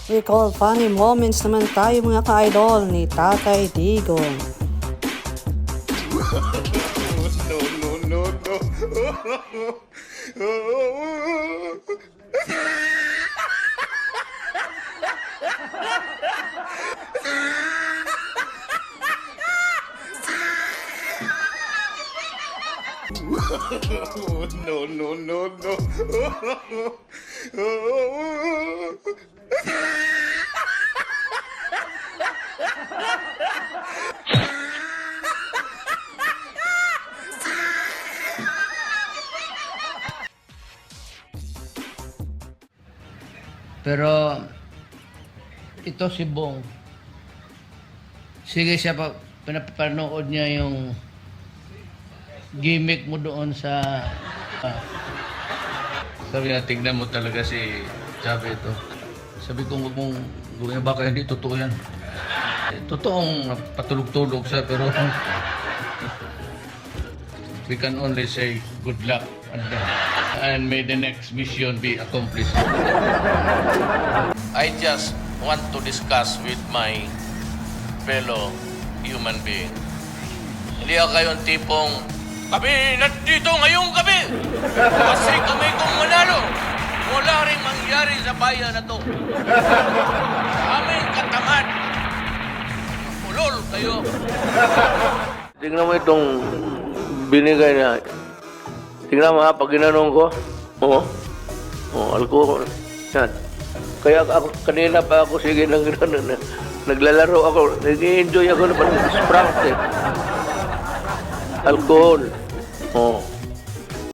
Recall funny moments naman tayo mga ka-idol ni Tatay Digong. Pero ito si Bong. Sige siya pa pinapanood niya yung gimmick mo doon sa sabi niya, tignan mo talaga si Chabe ito. Sabi ko, huwag mong gawin, baka hindi totoo yan. Totoong patulog-tulog siya, pero we can only say good luck and may the next mission be accomplished. I just want to discuss with my fellow human being. Hindi ako kayong tipong, kami nandito ngayong gabi kasi kami kung manalo. Wala rin mangyari sa bayan na to. Aming katamad. Ulol kayo. Tingnan mo itong binigay na. Tingnan mo ha, pag ginanong ko. Oo. Oo, alcohol. Yan. Kaya ako, kanina pa ako sige naglalaro ako. Nag-enjoy ako na pag-sprang. Alcohol. Oo.